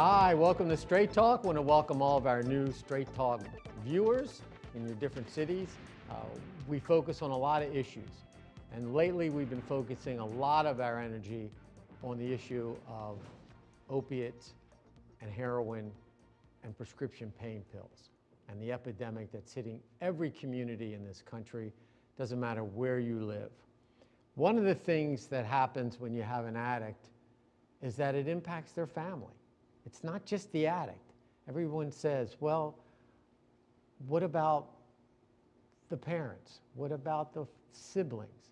Hi, welcome to Straight Talk. I want to welcome all of our new Straight Talk viewers in your different cities. We focus on a lot of issues, and lately we've been focusing a lot of our energy on the issue of opiates and heroin and prescription pain pills and the epidemic that's hitting every community in this country, doesn't matter where you live. One of the things that happens when you have an addict is that it impacts their family. It's not just the addict. Everyone says, well, what about the parents? What about the siblings?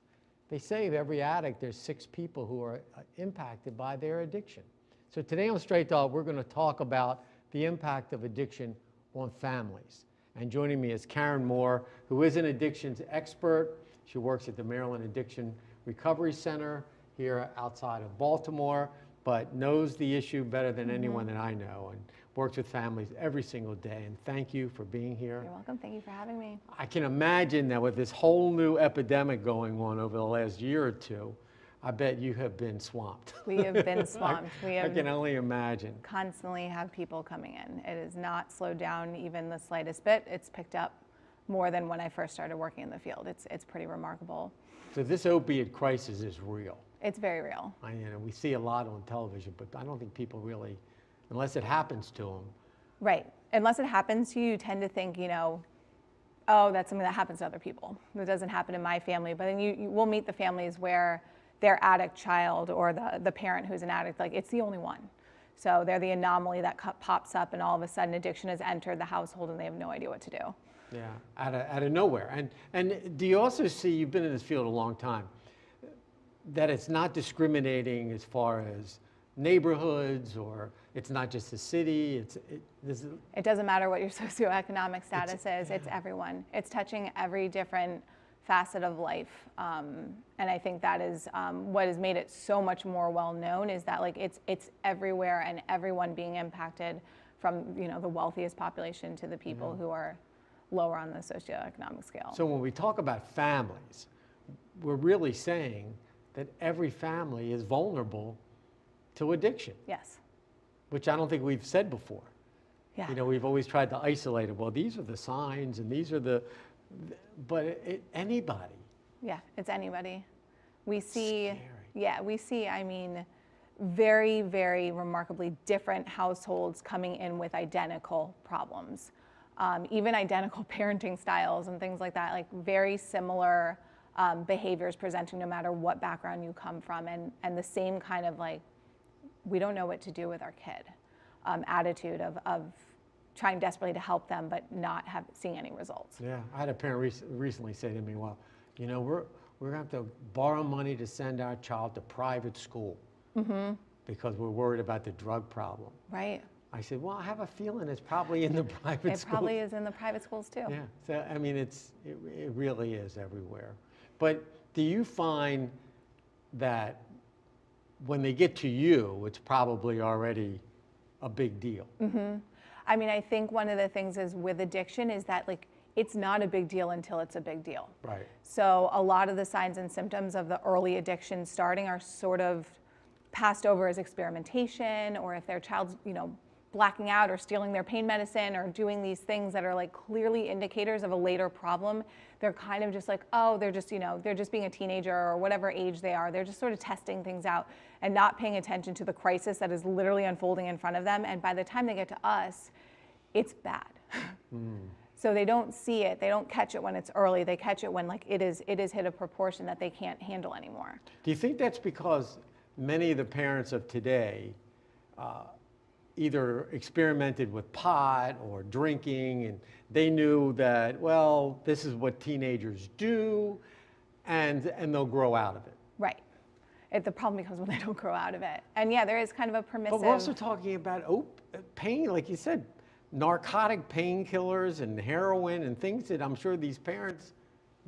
They say of every addict, there's 6 people who are impacted by their addiction. So today on Straight Talk, we're going to talk about the impact of addiction on families. And joining me is Karen Moore, who is an addictions expert. She works at the Maryland Addiction Recovery Center here outside of Baltimore, but knows the issue better than anyone that I know, and works with families every single day. And thank you for being here. You're welcome. Thank you for having me. I can imagine that with this whole new epidemic going on over the last year or two, I bet you have been swamped. We have been swamped. I can only imagine. Constantly have people coming in. It has not slowed down even the slightest bit. It's picked up more than when I first started working in the field. It's pretty remarkable. So this opiate crisis is real. It's very real. We see a lot on television, but I don't think people really, unless it happens to them. Right. Unless it happens to you, you tend to think, oh, that's something that happens to other people. That doesn't happen in my family. But then you will meet the families where their addict child or the parent who's an addict, like it's the only one. So they're the anomaly that pops up, and all of a sudden addiction has entered the household and they have no idea what to do. Yeah, out of nowhere. And do you also see, you've been in this field a long time, that it's not discriminating as far as neighborhoods, or it's not just the city, it doesn't matter what your socioeconomic status is, it's everyone. It's touching every different facet of life. And I think that is what has made it so much more well known, is that like it's everywhere, and everyone being impacted, from the wealthiest population to the people who are lower on the socioeconomic scale. So when we talk about families, we're really saying that every family is vulnerable to addiction. Yes. Which I don't think we've said before. Yeah. We've always tried to isolate it. Well, these are the signs, and these are anybody. Yeah, it's anybody. We see, Scary. yeah, we see, very, very remarkably different households coming in with identical problems. Even identical parenting styles and things like that, like very similar behaviors presenting no matter what background you come from, and the same kind of like, we don't know what to do with our kid attitude of trying desperately to help them but not seeing any results. Yeah, I had a parent recently say to me, well, we're going to have to borrow money to send our child to private school because we're worried about the drug problem. Right. I said, well, I have a feeling it's probably in the private schools. It probably is in the private schools too. Yeah, so it really is everywhere. But do you find that when they get to you, it's probably already a big deal? I think one of the things is with addiction is that like it's not a big deal until it's a big deal. Right. So a lot of the signs and symptoms of the early addiction starting are sort of passed over as experimentation, or if their child's blacking out or stealing their pain medicine or doing these things that are like clearly indicators of a later problem, they're kind of just like, oh, they're just being a teenager or whatever age they are. They're just sort of testing things out and not paying attention to the crisis that is literally unfolding in front of them. And by the time they get to us, it's bad. So they don't see it. They don't catch it when it's early. They catch it when like it is hit a proportion that they can't handle anymore. Do you think that's because many of the parents of today either experimented with pot or drinking, and they knew that, well, this is what teenagers do, and they'll grow out of it? Right. The problem becomes when they don't grow out of it. And yeah, there is kind of a permissive... But we're also talking about pain, like you said, narcotic painkillers and heroin and things that I'm sure these parents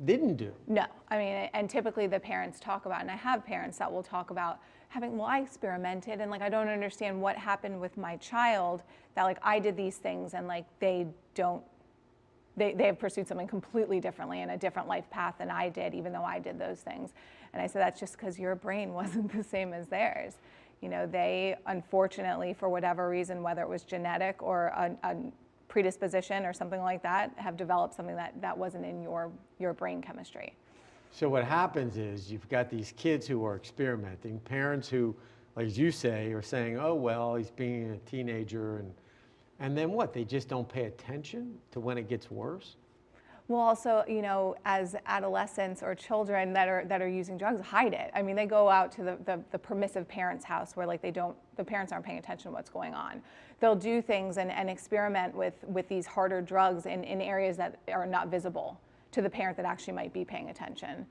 didn't do. No, and typically the parents talk about, and I have parents that will talk about having, well, I experimented, and like I don't understand what happened with my child, that like I did these things, and like they have pursued something completely differently in a different life path than I did, even though I did those things. And I said, that's just because your brain wasn't the same as theirs. You know, they unfortunately, for whatever reason, whether it was genetic or a predisposition or something like that, have developed something that wasn't in your brain chemistry. So what happens is you've got these kids who are experimenting, parents who, like as you say, are saying, oh, well, he's being a teenager, and then what? They just don't pay attention to when it gets worse? Well, also, you know, as adolescents or children that are using drugs, hide it. I mean, they go out to the permissive parents' house where like the parents aren't paying attention to what's going on. They'll do things and experiment with these harder drugs in areas that are not visible to the parent that actually might be paying attention.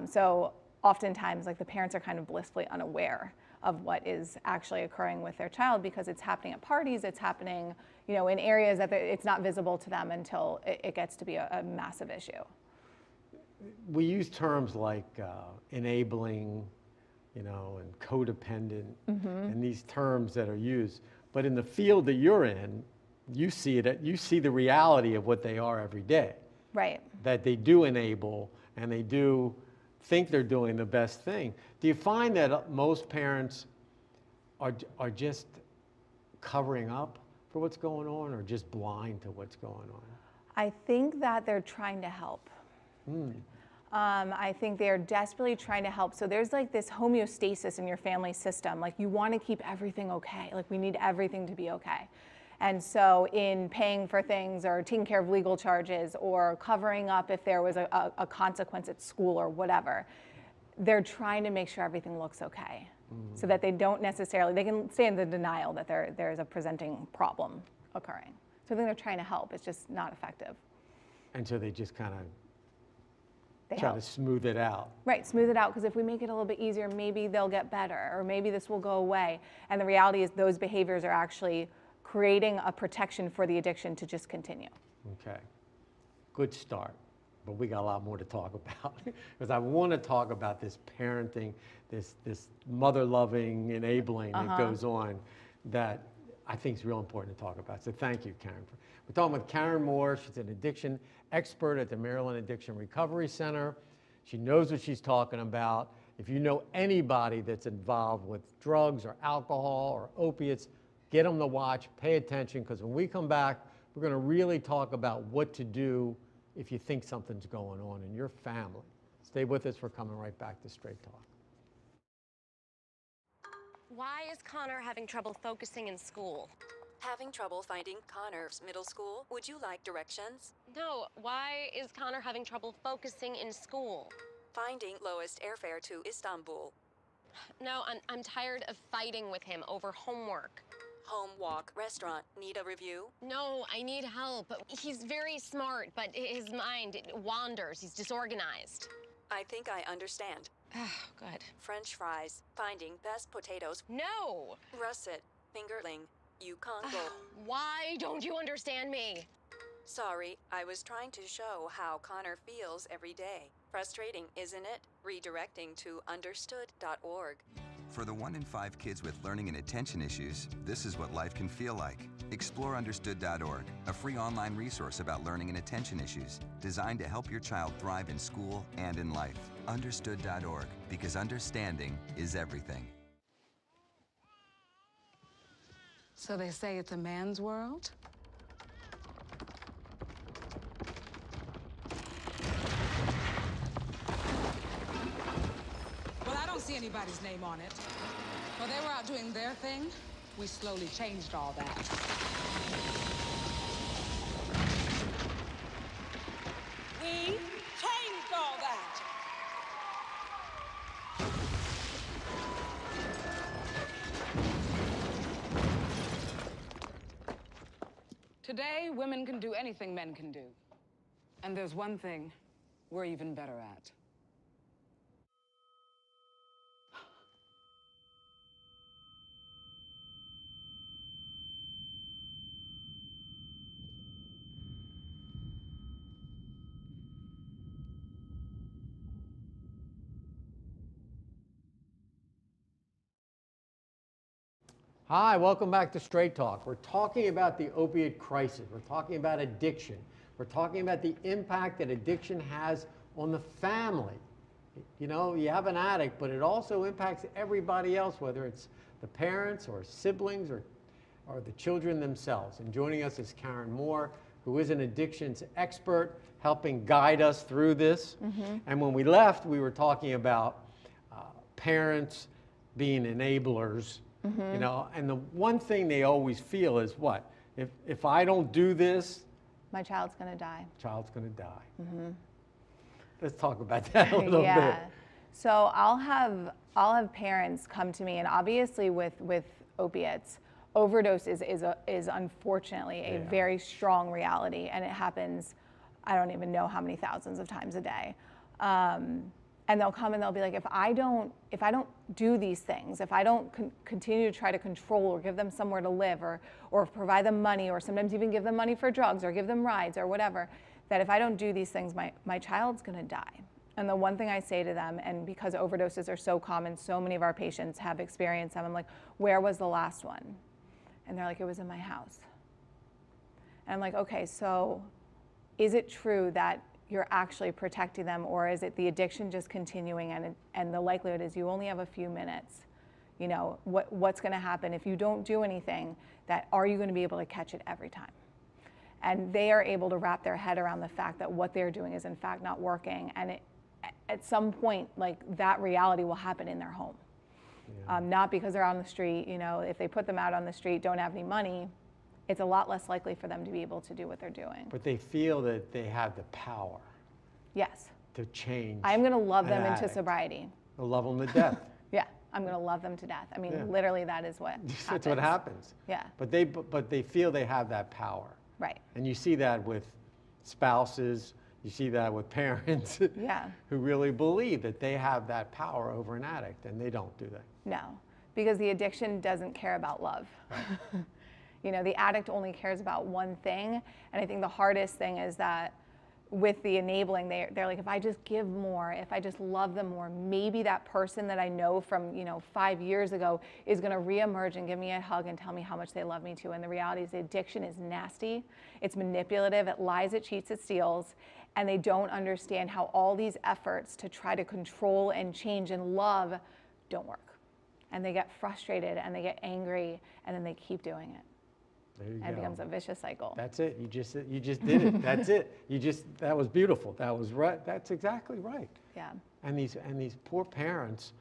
So oftentimes, like the parents are kind of blissfully unaware of what is actually occurring with their child because it's happening at parties, it's happening, you know, in areas that it's not visible to them until it gets to be a massive issue. We use terms like enabling, you know, and codependent, and these terms that are used. But in the field that you're in, you see it. You see the reality of what they are every day. Right. That they do enable, and they do think they're doing the best thing. Do you find that most parents are just covering up for what's going on, or just blind to what's going on? I think that they're trying to help. I think they're desperately trying to help. So there's like this homeostasis in your family system. Like you want to keep everything okay. Like we need everything to be okay. And so in paying for things or taking care of legal charges or covering up if there was a consequence at school or whatever, they're trying to make sure everything looks okay so that they don't necessarily, they can stay in the denial that there's a presenting problem occurring. So I think they're trying to help. It's just not effective. And so they just kind of try help to smooth it out. Right, smooth it out, because if we make it a little bit easier, maybe they'll get better, or maybe this will go away. And the reality is those behaviors are actually creating a protection for the addiction to just continue. Okay, good start, but we got a lot more to talk about because I want to talk about this parenting, this mother-loving enabling that goes on that I think is real important to talk about. So thank you, Karen. We're talking with Karen Moore. She's an addiction expert at the Maryland Addiction Recovery Center. She knows what she's talking about. If you know anybody that's involved with drugs or alcohol or opiates, get them to watch, pay attention, because when we come back, we're going to really talk about what to do if you think something's going on in your family. Stay with us. We're coming right back to Straight Talk. Why is Connor having trouble focusing in school? Having trouble finding Connor's middle school? Would you like directions? No, why is Connor having trouble focusing in school? Finding lowest airfare to Istanbul. No, I'm tired of fighting with him over homework. Home, walk, restaurant. Need a review? No, I need help. He's very smart, but his mind wanders. He's disorganized. I think I understand. Oh, good. French fries. Finding best potatoes. No! Russet. Fingerling. Congo. Why don't you understand me? Sorry, I was trying to show how Connor feels every day. Frustrating, isn't it? Redirecting to understood.org. For the 1 in 5 kids with learning and attention issues, this is what life can feel like. Explore understood.org, a free online resource about learning and attention issues, designed to help your child thrive in school and in life. Understood.org, because understanding is everything. So they say it's a man's world? Well, I don't see anybody's name on it. While they were out doing their thing, we slowly changed all that. We changed all that! Today, women can do anything men can do. And there's one thing we're even better at. Hi, welcome back to Straight Talk. We're talking about the opiate crisis. We're talking about addiction. We're talking about the impact that addiction has on the family You know, you have an addict, but it also impacts everybody else, whether it's the parents or siblings or the children themselves. And joining us is Karen Moore, who is an addictions expert, helping guide us through this. And when we left, we were talking about parents being enablers, you know, and the one thing they always feel is what? If I don't do this, My child's going to die. child's going to die. Let's talk about that a little bit. So I'll have parents come to me, and obviously with opiates, overdose is unfortunately a very strong reality, and it happens, I don't even know how many thousands of times a day. And they'll come and they'll be like, if I don't do these things, if I don't continue to try to control or give them somewhere to live or provide them money, or sometimes even give them money for drugs or give them rides or whatever, that if I don't do these things, my child's gonna die. And the one thing I say to them, and because overdoses are so common, so many of our patients have experienced them, I'm like, where was the last one? And they're like, it was in my house. And I'm like, okay, so is it true that you're actually protecting them, or is it the addiction just continuing, and the likelihood is you only have a few minutes? You know, what's gonna happen if you don't do anything? That are you gonna be able to catch it every time? And they are able to wrap their head around the fact that what they're doing is in fact not working, and at some point, like, that reality will happen in their home. Not because they're out on the street. You know, if they put them out on the street, don't have any money, it's a lot less likely for them to be able to do what they're doing. But they feel that they have the power. Yes. To change. I'm going to love them an into addict. sobriety. They'll love them to death. Yeah, I'm going to love them to death. I mean, literally, that is what happens. That's what happens. Yeah. But they feel they have that power. Right. And you see that with spouses. You see that with parents. Who really believe that they have that power over an addict, and they don't, do they? No, because the addiction doesn't care about love. Right. You know, the addict only cares about one thing, and I think the hardest thing is that with the enabling, they're like, if I just give more, if I just love them more, maybe that person that I know from, 5 years ago is gonna reemerge and give me a hug and tell me how much they love me too. And the reality is the addiction is nasty, it's manipulative, it lies, it cheats, it steals, and they don't understand how all these efforts to try to control and change and love don't work. And they get frustrated and they get angry, and then they keep doing it. There you and go. It becomes a vicious cycle. That's it. You just did it. That's it. That was beautiful. That was right. That's exactly right. Yeah. And these poor parents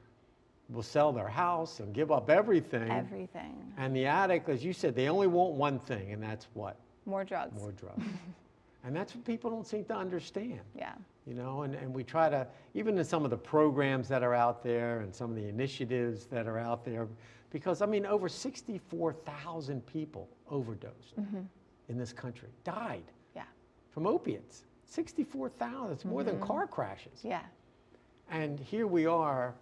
will sell their house and give up everything. Everything. And the addict, as you said, they only want one thing, and that's what? More drugs. More drugs. And that's what people don't seem to understand. Yeah. You know, and we try to, even in some of the programs that are out there and some of the initiatives that are out there, because, I mean, over 64,000 people overdosed in this country, died from opiates. 64,000, it's more than car crashes. Yeah. And here we are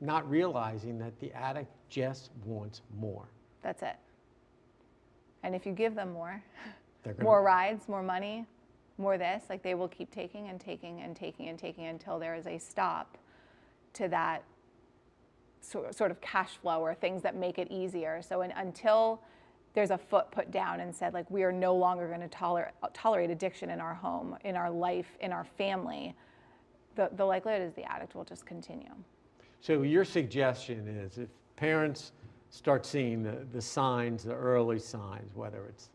not realizing that the addict just wants more. That's it. And if you give them more, They're more rides, more money, more this, like, they will keep taking and taking and taking and taking until there is a stop to that sort of cash flow or things that make it easier. So until there's a foot put down and said, like, we are no longer going to tolerate addiction in our home, in our life, in our family, the likelihood is the addict will just continue. So your suggestion is, if parents start seeing the signs, the early signs, whether it's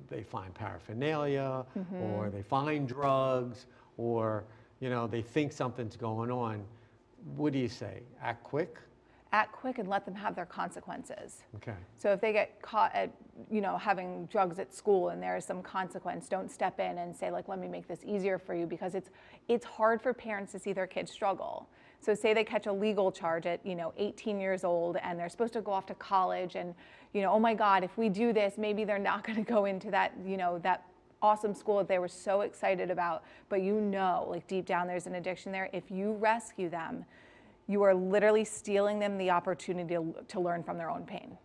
they find paraphernalia or they find drugs, or they think something's going on, what do you say? Act quick? Act quick and let them have their consequences. Okay. So if they get caught at, having drugs at school and there is some consequence, don't step in and say, like, let me make this easier for you, because it's hard for parents to see their kids struggle. So say they catch a legal charge at, 18 years old, and they're supposed to go off to college, and, oh my God, if we do this, maybe they're not going to go into that, that awesome school that they were so excited about. But like, deep down there's an addiction there. If you rescue them, you are literally stealing them the opportunity to learn from their own pain.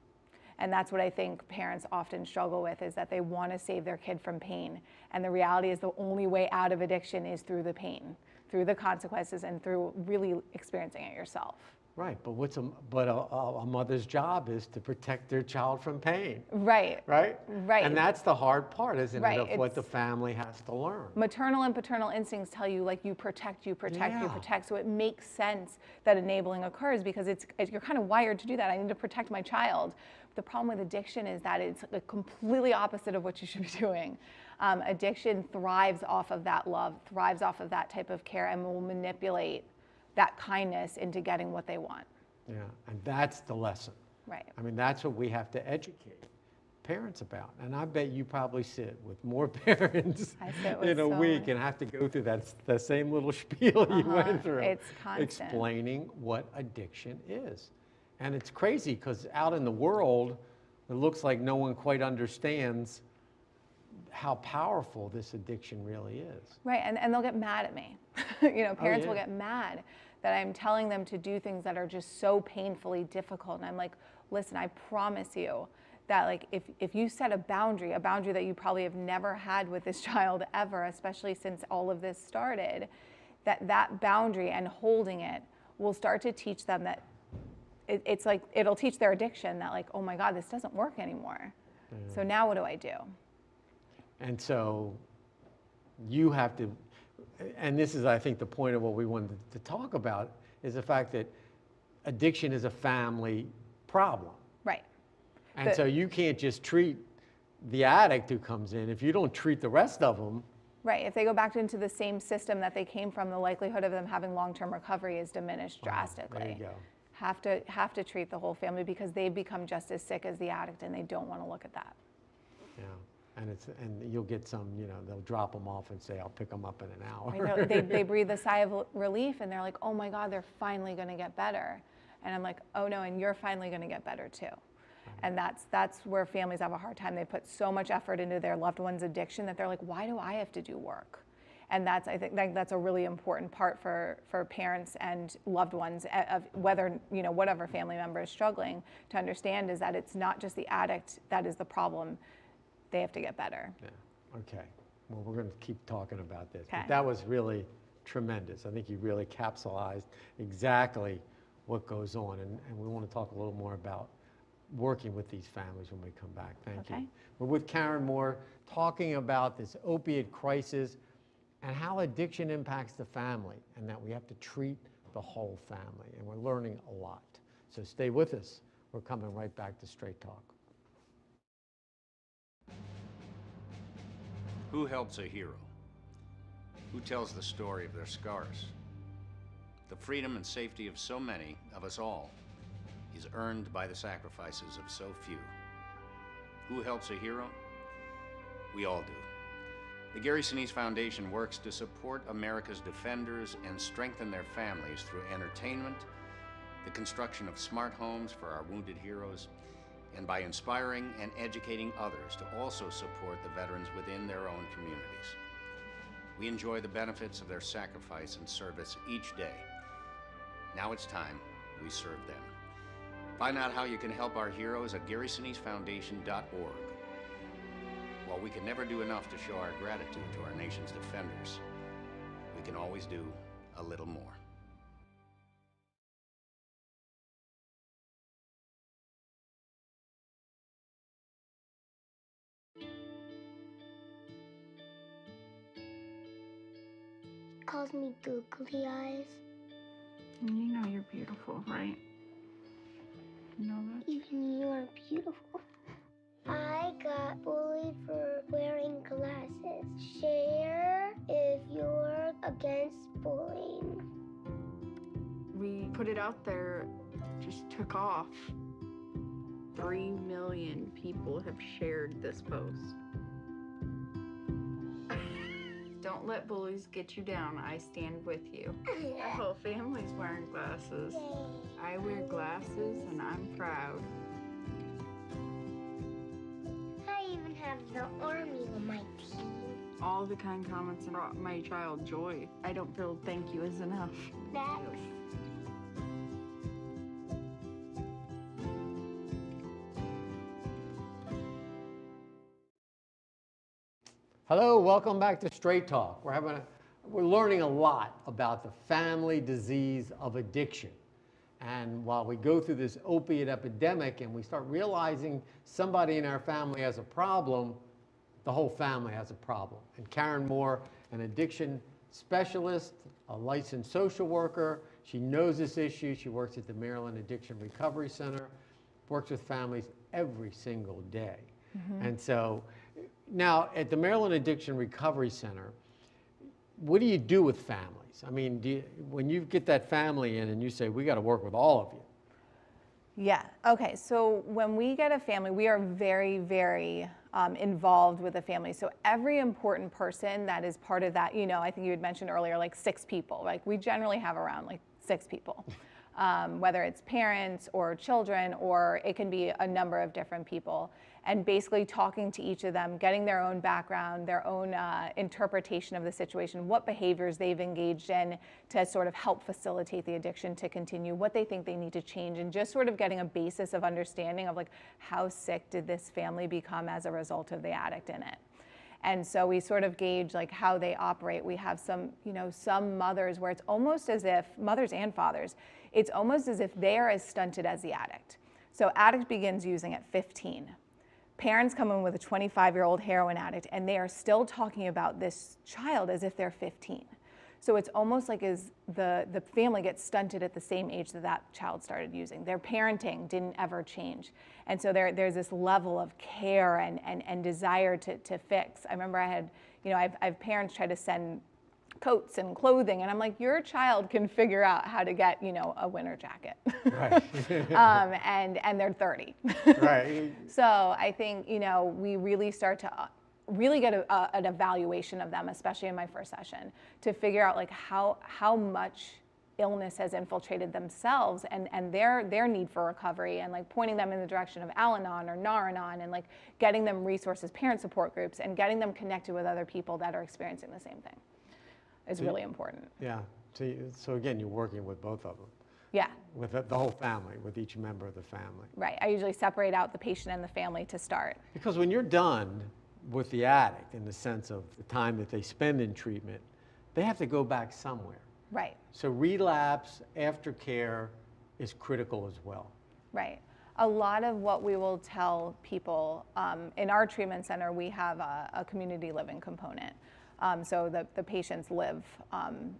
And that's what I think parents often struggle with, is that they want to save their kid from pain. And the reality is the only way out of addiction is through the pain, through the consequences, and through really experiencing it yourself. Right, but a mother's job is to protect their child from pain. Right. Right? Right. And that's the hard part, isn't Right, it, of what it's- the family has to learn. Maternal and paternal instincts tell you, like, you protect, you protect, you Yeah. protect. So it makes sense that enabling occurs because you're kind of wired to do that. I need to protect my child. The problem with addiction is that it's the completely opposite of what you should be doing. Addiction thrives off of that love, thrives off of that type of care, and will manipulate that kindness into getting what they want. Yeah, and that's the lesson. Right. I mean, that's what we have to educate parents about. And I bet you probably sit with more parents I sit with in a so week many. and have to go through the same little spiel you went through. It's constant. Explaining what addiction is. And it's crazy because out in the world, it looks like no one quite understands how powerful this addiction really is. Right, and they'll get mad at me. Parents will yeah. get mad that I'm telling them to do things that are just so painfully difficult. And I'm like, listen, I promise you that, like, if you set a boundary that you probably have never had with this child ever, especially since all of this started, that boundary and holding it will start to teach them that it's like, it'll teach their addiction that, like, oh my God, this doesn't work anymore. So now what do I do? And so you have to, and this is, I think, the point of what we wanted to talk about, is the fact that addiction is a family problem. Right. And so you can't just treat the addict who comes in. If you don't treat the rest of them. Right. If they go back into the same system that they came from, the likelihood of them having long-term recovery is diminished drastically. There you go. Have to treat the whole family because they become just as sick as the addict, and they don't want to look at that. Yeah. And you'll get some, they'll drop them off and say, I'll pick them up in an hour. I know, they breathe a sigh of relief, and they're like, oh my God, they're finally going to get better. And I'm like, oh no, and you're finally going to get better too. And that's where families have a hard time. They put so much effort into their loved one's addiction that they're like, why do I have to do work? And I think that's a really important part for parents and loved ones of whether, whatever family member is struggling, to understand is that it's not just the addict that is the problem. They have to get better. Yeah. Okay. Well, we're going to keep talking about this. Okay. But that was really tremendous. I think you really capsulized exactly what goes on. And we want to talk a little more about working with these families when we come back. Thank you. We're with Karen Moore talking about this opiate crisis and how addiction impacts the family, and that we have to treat the whole family. And we're learning a lot. So stay with us. We're coming right back to Straight Talk. Who helps a hero? Who tells the story of their scars? The freedom and safety of so many, of us all, is earned by the sacrifices of so few. Who helps a hero? We all do. The Gary Sinise Foundation works to support America's defenders and strengthen their families through entertainment, the construction of smart homes for our wounded heroes, and by inspiring and educating others to also support the veterans within their own communities. We enjoy the benefits of their sacrifice and service each day. Now it's time we serve them. Find out how you can help our heroes at GarySiniseFoundation.org. While we can never do enough to show our gratitude to our nation's defenders, we can always do a little more. Calls me googly eyes. You know you're beautiful, right? You know that? Even you're beautiful. I got bullied for wearing glasses. Share if you're against bullying. We put it out there, just took off. 3 million people have shared this post. Don't let bullies get you down. I stand with you. Our whole family's wearing glasses. I wear glasses and I'm proud. I even have the army on my team. All the kind comments brought my child joy. I don't feel thank you is enough. Thanks. Hello, welcome back to Straight Talk. We're learning a lot about the family disease of addiction. And while we go through this opiate epidemic and we start realizing somebody in our family has a problem, the whole family has a problem. And Karen Moore, an addiction specialist, a licensed social worker, she knows this issue. She works at the Maryland Addiction Recovery Center, works with families every single day. And so now at the Maryland Addiction Recovery Center, what do you do with families? I mean, when you get that family in and you say, we got to work with all of you. Yeah, okay, so when we get a family, we are very, very involved with the family. So every important person that is part of that, you know, I think you had mentioned earlier, like 6 people, like we generally have around like 6 people, whether it's parents or children, or it can be a number of different people. And basically talking to each of them, getting their own background, their own interpretation of the situation, what behaviors they've engaged in to sort of help facilitate the addiction to continue, what they think they need to change, and just sort of getting a basis of understanding of like how sick did this family become as a result of the addict in it. And so we sort of gauge like how they operate. We have some, you know, some mothers where it's almost as if, mothers and fathers, it's almost as if they are as stunted as the addict. So addict begins using at 15. Parents come in with a 25-year-old heroin addict and they are still talking about this child as if they're 15. So it's almost like as the family gets stunted at the same age that that child started using. Their parenting didn't ever change. And so there's this level of care and desire to fix. I remember I had, you know, I've parents try to send coats and clothing, and I'm like, your child can figure out how to get, you know, a winter jacket. Right. And they're 30. Right. So I think, you know, we really start to really get an evaluation of them, especially in my first session, to figure out like how much illness has infiltrated themselves and their need for recovery, and like pointing them in the direction of Al-Anon or Nar-Anon, and like getting them resources, parent support groups, and getting them connected with other people that are experiencing the same thing is really important. Yeah. So again, you're working with both of them. Yeah. With the whole family, with each member of the family. Right. I usually separate out the patient and the family to start. Because when you're done with the addict, in the sense of the time that they spend in treatment, they have to go back somewhere. Right. So relapse, aftercare is critical as well. Right. A lot of what we will tell people, in our treatment center, we have a community living component. So the patients live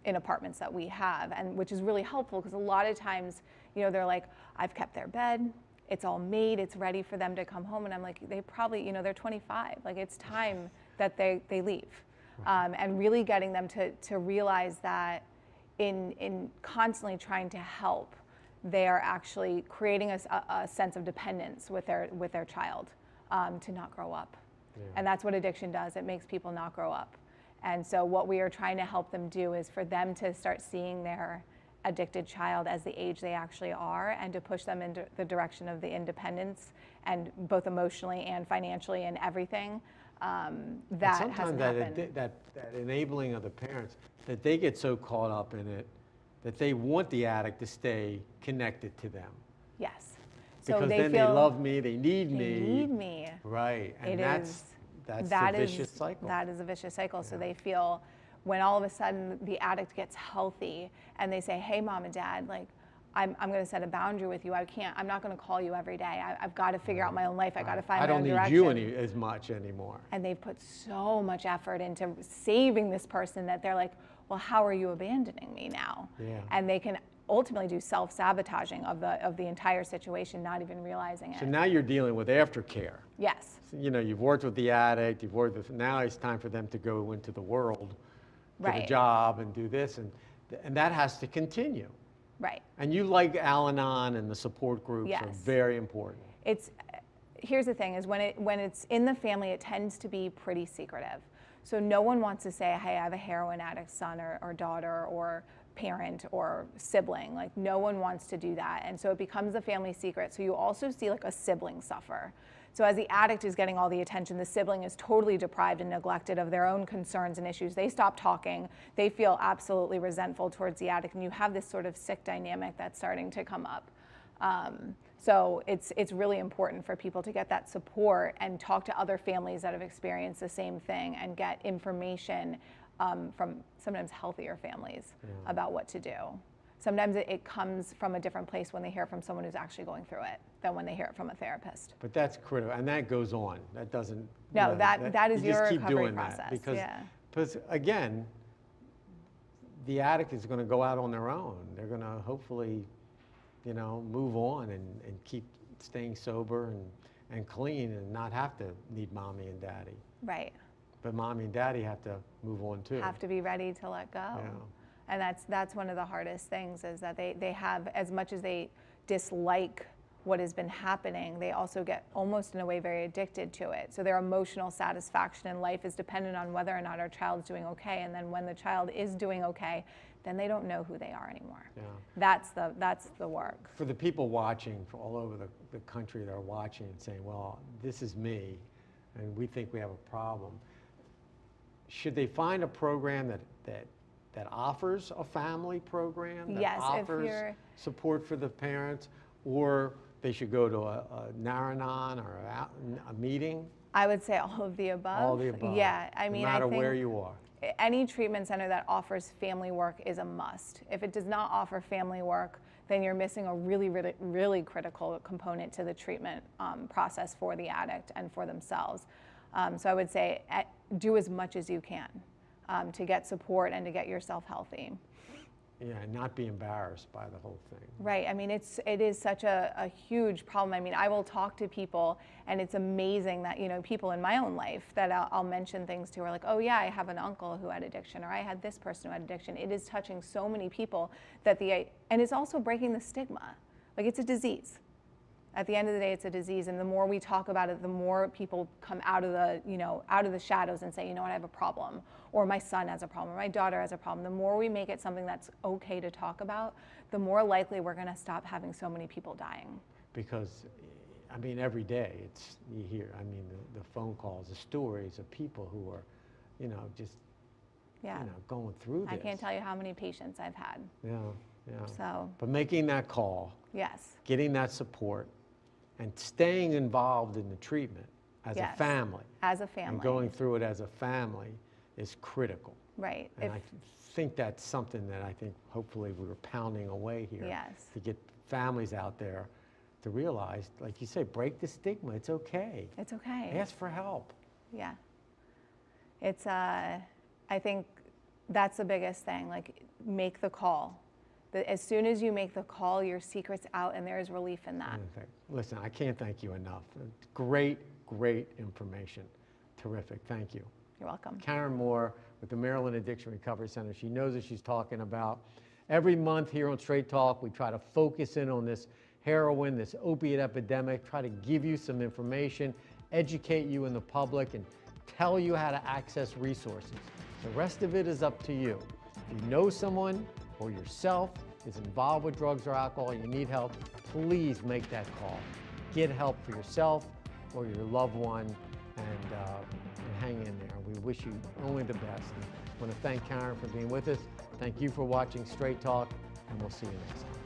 in apartments that we have, and which is really helpful because a lot of times, you know, they're like, I've kept their bed, it's all made, it's ready for them to come home, and I'm like, they probably, you know, they're 25, like it's time that they leave. Right. And really getting them to realize that in constantly trying to help, they are actually creating a sense of dependence with their child to not grow up. Yeah. And that's what addiction does, it makes people not grow up. And so what we are trying to help them do is for them to start seeing their addicted child as the age they actually are, and to push them into the direction of the independence, and both emotionally and financially and everything. That hasn't happened. That enabling of the parents, that they get so caught up in it that they want the addict to stay connected to them. Yes. Because so then they love me, they need me. They need me. Right. And that's a vicious cycle. That is a vicious cycle. Yeah. So they feel when all of a sudden the addict gets healthy and they say, hey, mom and dad, like, I'm going to set a boundary with you. I'm not going to call you every day. I've got to figure out my own life. I got to find my own direction. I don't need you as much anymore. And they've put so much effort into saving this person that they're like, well, how are you abandoning me now? Yeah. And they can ultimately do self-sabotaging of the entire situation, not even realizing it. So now you're dealing with aftercare. Yes. So, you know, you've worked with the addict, you've worked with, now it's time for them to go into the world, to the job and do this, and that has to continue. Right. And you like Al-Anon and the support groups are very important. Here's the thing, is when it's in the family, it tends to be pretty secretive. So no one wants to say, hey, I have a heroin addict son or daughter or parent or sibling. Like, no one wants to do that. And so it becomes a family secret. So you also see like a sibling suffer. So as the addict is getting all the attention, the sibling is totally deprived and neglected of their own concerns and issues. They stop talking. They feel absolutely resentful towards the addict. And you have this sort of sick dynamic that's starting to come up. So it's really important for people to get that support and talk to other families that have experienced the same thing and get information from sometimes healthier families about what to do. sometimes it comes from a different place when they hear it from someone who's actually going through it than when they hear it from a therapist. But that's critical, and that goes on. That doesn't. No, you know, that is you your just keep recovery doing process. that because, Yeah. because again, the addict is going to go out on their own. They're going to hopefully, you know, move on and keep staying sober and clean and not have to need mommy and daddy. Right. But mommy and daddy have to move on too. Have to be ready to let go. Yeah. And that's one of the hardest things, is that they have, as much as they dislike what has been happening, they also get almost in a way very addicted to it. So their emotional satisfaction in life is dependent on whether or not our child's doing okay. And then when the child is doing okay, then they don't know who they are anymore. Yeah. That's the work. For the people watching from all over the country that are watching and saying, well, this is me, and we think we have a problem, should they find a program that offers a family program, that Yes, offers support for the parents, or they should go to a Naranon or a meeting? I would say all of the above. All of the above. Yeah, I mean, no matter I think where you are. any treatment center that offers family work is a must. If it does not offer family work, then you're missing a really, really, really critical component to the treatment process for the addict and for themselves. So I would say do as much as you can to get support and to get yourself healthy. Yeah, and not be embarrassed by the whole thing. Right. I mean, it is such a huge problem. I mean, I will talk to people, and it's amazing that, you know, people in my own life that I'll mention things to are like, oh yeah, I have an uncle who had addiction, or I had this person who had addiction. It is touching so many people that and it's also breaking the stigma. Like, it's a disease. At the end of the day, it's a disease, and the more we talk about it, the more people come out of the shadows and say, you know what, I have a problem, or my son has a problem, or my daughter has a problem. The more we make it something that's okay to talk about, the more likely we're going to stop having so many people dying. Because, I mean, every day you hear, I mean, the phone calls, the stories of people who are, you know, just, you know, going through this. I can't tell you how many patients I've had. Yeah, yeah. So. But making that call. Yes. Getting that support. And staying involved in the treatment as a family. As a family. And going through it as a family is critical. Right. And I think that's something that I think hopefully we were pounding away here. Yes. To get families out there to realize, like you say, break the stigma. It's okay. It's okay. Ask for help. Yeah. It's, I think that's the biggest thing. Like, make the call. As soon as you make the call, your secret's out, and there is relief in that. Listen, I can't thank you enough. Great, great information. Terrific. Thank you. You're welcome. Karen Moore with the Maryland Addiction Recovery Center. She knows what she's talking about. Every month here on Straight Talk, we try to focus in on this heroin, this opiate epidemic, try to give you some information, educate you in the public, and tell you how to access resources. The rest of it is up to you. If you know someone or yourself is involved with drugs or alcohol, you need help, please make that call. Get help for yourself or your loved one, and hang in there. We wish you only the best. I want to thank Karen for being with us. Thank you for watching Straight Talk, and we'll see you next time.